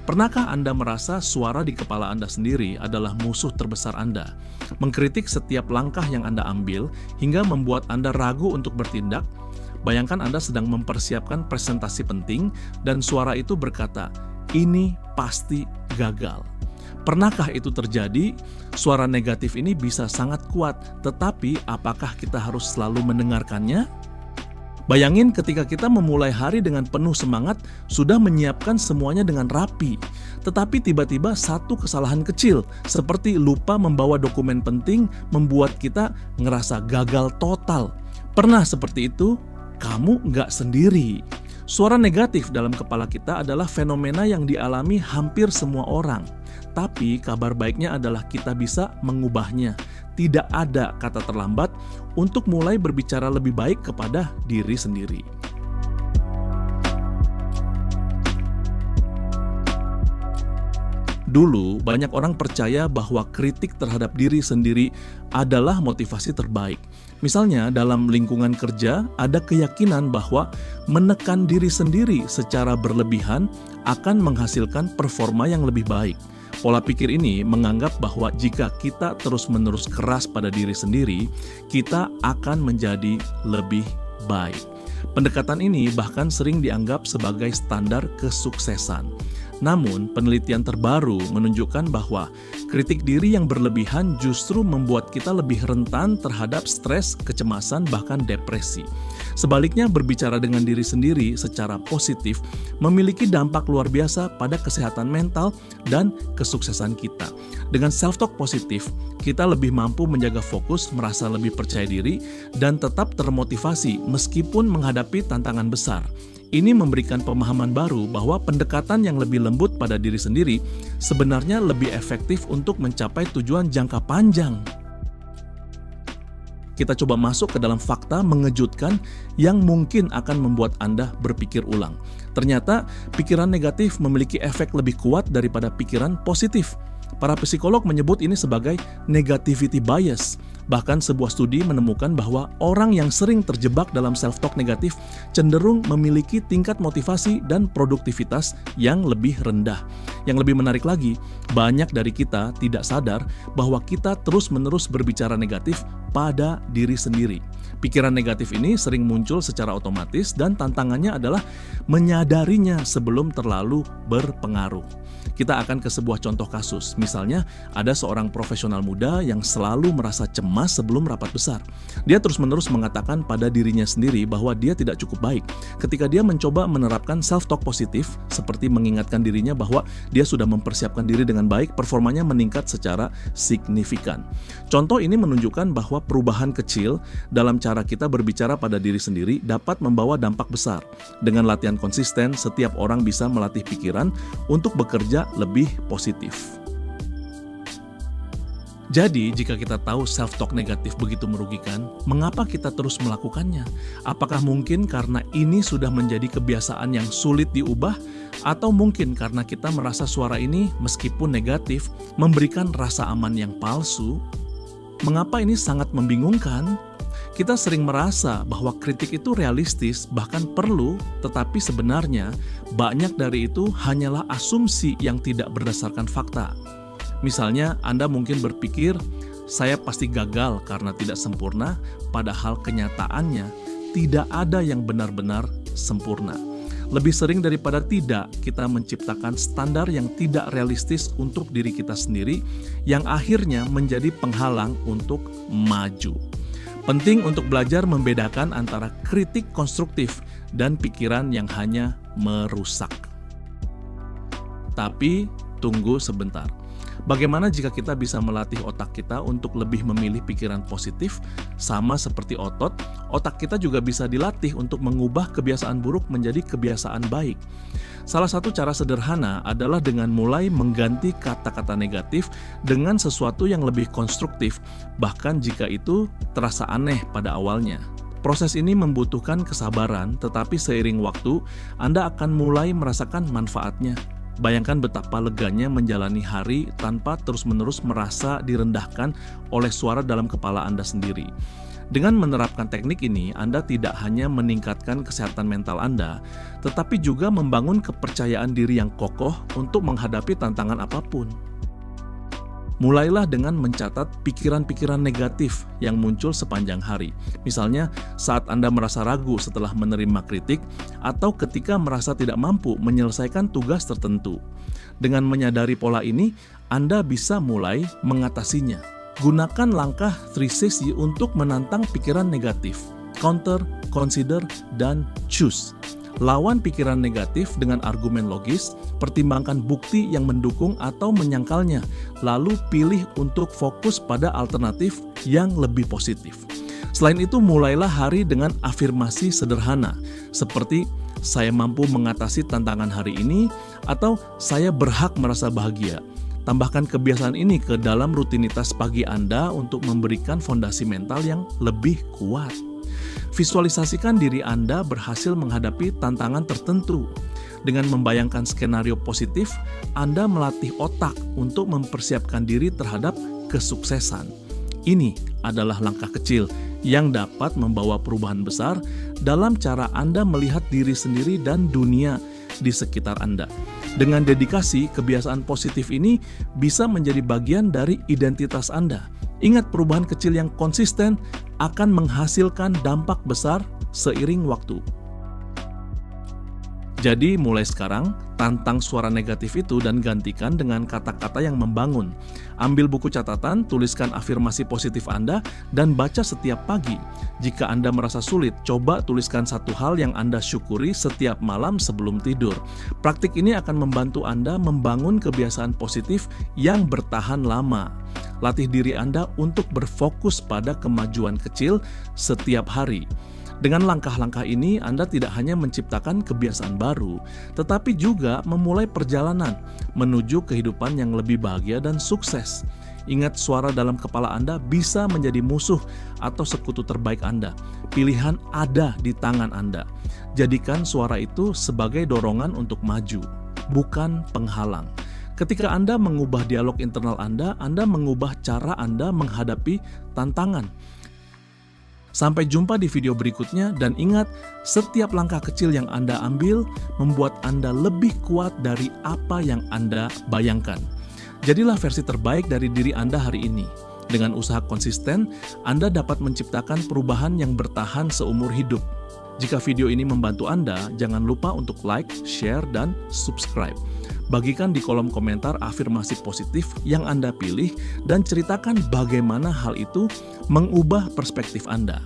Pernahkah Anda merasa suara di kepala Anda sendiri adalah musuh terbesar Anda? Mengkritik setiap langkah yang Anda ambil hingga membuat Anda ragu untuk bertindak? Bayangkan Anda sedang mempersiapkan presentasi penting dan suara itu berkata, "Ini pasti gagal." Pernahkah itu terjadi? Suara negatif ini bisa sangat kuat, tetapi apakah kita harus selalu mendengarkannya? Bayangin ketika kita memulai hari dengan penuh semangat, sudah menyiapkan semuanya dengan rapi. Tetapi tiba-tiba satu kesalahan kecil, seperti lupa membawa dokumen penting, membuat kita ngerasa gagal total. Pernah seperti itu? Kamu nggak sendiri. Suara negatif dalam kepala kita adalah fenomena yang dialami hampir semua orang. Tapi kabar baiknya adalah kita bisa mengubahnya. Tidak ada kata terlambat untuk mulai berbicara lebih baik kepada diri sendiri. Dulu, banyak orang percaya bahwa kritik terhadap diri sendiri adalah motivasi terbaik. Misalnya, dalam lingkungan kerja, ada keyakinan bahwa menekan diri sendiri secara berlebihan akan menghasilkan performa yang lebih baik. Pola pikir ini menganggap bahwa jika kita terus-menerus keras pada diri sendiri, kita akan menjadi lebih baik. Pendekatan ini bahkan sering dianggap sebagai standar kesuksesan. Namun, penelitian terbaru menunjukkan bahwa kritik diri yang berlebihan justru membuat kita lebih rentan terhadap stres, kecemasan, bahkan depresi. Sebaliknya, berbicara dengan diri sendiri secara positif memiliki dampak luar biasa pada kesehatan mental dan kesuksesan kita. Dengan self-talk positif, kita lebih mampu menjaga fokus, merasa lebih percaya diri, dan tetap termotivasi meskipun menghadapi tantangan besar. Ini memberikan pemahaman baru bahwa pendekatan yang lebih lembut pada diri sendiri sebenarnya lebih efektif untuk mencapai tujuan jangka panjang. Kita coba masuk ke dalam fakta mengejutkan yang mungkin akan membuat Anda berpikir ulang. Ternyata, pikiran negatif memiliki efek lebih kuat daripada pikiran positif. Para psikolog menyebut ini sebagai negativity bias. Bahkan sebuah studi menemukan bahwa orang yang sering terjebak dalam self-talk negatif cenderung memiliki tingkat motivasi dan produktivitas yang lebih rendah. Yang lebih menarik lagi, banyak dari kita tidak sadar bahwa kita terus-menerus berbicara negatif pada diri sendiri. Pikiran negatif ini sering muncul secara otomatis dan tantangannya adalah menyadarinya sebelum terlalu berpengaruh. Kita akan ke sebuah contoh kasus. Misalnya, ada seorang profesional muda yang selalu merasa cemas sebelum rapat besar. Dia terus-menerus mengatakan pada dirinya sendiri bahwa dia tidak cukup baik. Ketika dia mencoba menerapkan self-talk positif, seperti mengingatkan dirinya bahwa dia sudah mempersiapkan diri dengan baik, performanya meningkat secara signifikan. Contoh ini menunjukkan bahwa perubahan kecil dalam cara kita berbicara pada diri sendiri dapat membawa dampak besar. Dengan latihan konsisten, setiap orang bisa melatih pikiran untuk bekerja lebih positif. Jadi, jika kita tahu self-talk negatif begitu merugikan, mengapa kita terus melakukannya? Apakah mungkin karena ini sudah menjadi kebiasaan yang sulit diubah? Atau mungkin karena kita merasa suara ini, meskipun negatif, memberikan rasa aman yang palsu? Mengapa ini sangat membingungkan? Kita sering merasa bahwa kritik itu realistis, bahkan perlu, tetapi sebenarnya banyak dari itu hanyalah asumsi yang tidak berdasarkan fakta. Misalnya, Anda mungkin berpikir, saya pasti gagal karena tidak sempurna, padahal kenyataannya tidak ada yang benar-benar sempurna. Lebih sering daripada tidak, kita menciptakan standar yang tidak realistis untuk diri kita sendiri, yang akhirnya menjadi penghalang untuk maju. Penting untuk belajar membedakan antara kritik konstruktif dan pikiran yang hanya merusak. Tapi, tunggu sebentar. Bagaimana jika kita bisa melatih otak kita untuk lebih memilih pikiran positif? Sama seperti otot, otak kita juga bisa dilatih untuk mengubah kebiasaan buruk menjadi kebiasaan baik. Salah satu cara sederhana adalah dengan mulai mengganti kata-kata negatif dengan sesuatu yang lebih konstruktif, bahkan jika itu terasa aneh pada awalnya. Proses ini membutuhkan kesabaran, tetapi seiring waktu, Anda akan mulai merasakan manfaatnya. Bayangkan betapa leganya menjalani hari tanpa terus-menerus merasa direndahkan oleh suara dalam kepala Anda sendiri. Dengan menerapkan teknik ini, Anda tidak hanya meningkatkan kesehatan mental Anda, tetapi juga membangun kepercayaan diri yang kokoh untuk menghadapi tantangan apapun. Mulailah dengan mencatat pikiran-pikiran negatif yang muncul sepanjang hari. Misalnya, saat Anda merasa ragu setelah menerima kritik, atau ketika merasa tidak mampu menyelesaikan tugas tertentu. Dengan menyadari pola ini, Anda bisa mulai mengatasinya. Gunakan langkah 360 untuk menantang pikiran negatif. Counter, consider, dan choose. Lawan pikiran negatif dengan argumen logis, pertimbangkan bukti yang mendukung atau menyangkalnya, lalu pilih untuk fokus pada alternatif yang lebih positif. Selain itu, mulailah hari dengan afirmasi sederhana, seperti saya mampu mengatasi tantangan hari ini, atau saya berhak merasa bahagia. Tambahkan kebiasaan ini ke dalam rutinitas pagi Anda untuk memberikan fondasi mental yang lebih kuat. Visualisasikan diri Anda berhasil menghadapi tantangan tertentu. Dengan membayangkan skenario positif, Anda melatih otak untuk mempersiapkan diri terhadap kesuksesan. Ini adalah langkah kecil yang dapat membawa perubahan besar dalam cara Anda melihat diri sendiri dan dunia di sekitar Anda. Dengan dedikasi, kebiasaan positif ini bisa menjadi bagian dari identitas Anda. Ingat, perubahan kecil yang konsisten akan menghasilkan dampak besar seiring waktu. Jadi mulai sekarang, tantang suara negatif itu dan gantikan dengan kata-kata yang membangun. Ambil buku catatan, tuliskan afirmasi positif Anda, dan baca setiap pagi. Jika Anda merasa sulit, coba tuliskan satu hal yang Anda syukuri setiap malam sebelum tidur. Praktik ini akan membantu Anda membangun kebiasaan positif yang bertahan lama. Latih diri Anda untuk berfokus pada kemajuan kecil setiap hari. Dengan langkah-langkah ini, Anda tidak hanya menciptakan kebiasaan baru, tetapi juga memulai perjalanan menuju kehidupan yang lebih bahagia dan sukses. Ingat, suara dalam kepala Anda bisa menjadi musuh atau sekutu terbaik Anda. Pilihan ada di tangan Anda. Jadikan suara itu sebagai dorongan untuk maju, bukan penghalang. Ketika Anda mengubah dialog internal Anda mengubah cara Anda menghadapi tantangan. Sampai jumpa di video berikutnya, dan ingat, setiap langkah kecil yang Anda ambil membuat Anda lebih kuat dari apa yang Anda bayangkan. Jadilah versi terbaik dari diri Anda hari ini. Dengan usaha konsisten, Anda dapat menciptakan perubahan yang bertahan seumur hidup. Jika video ini membantu Anda, jangan lupa untuk like, share, dan subscribe. Bagikan di kolom komentar afirmasi positif yang Anda pilih dan ceritakan bagaimana hal itu mengubah perspektif Anda.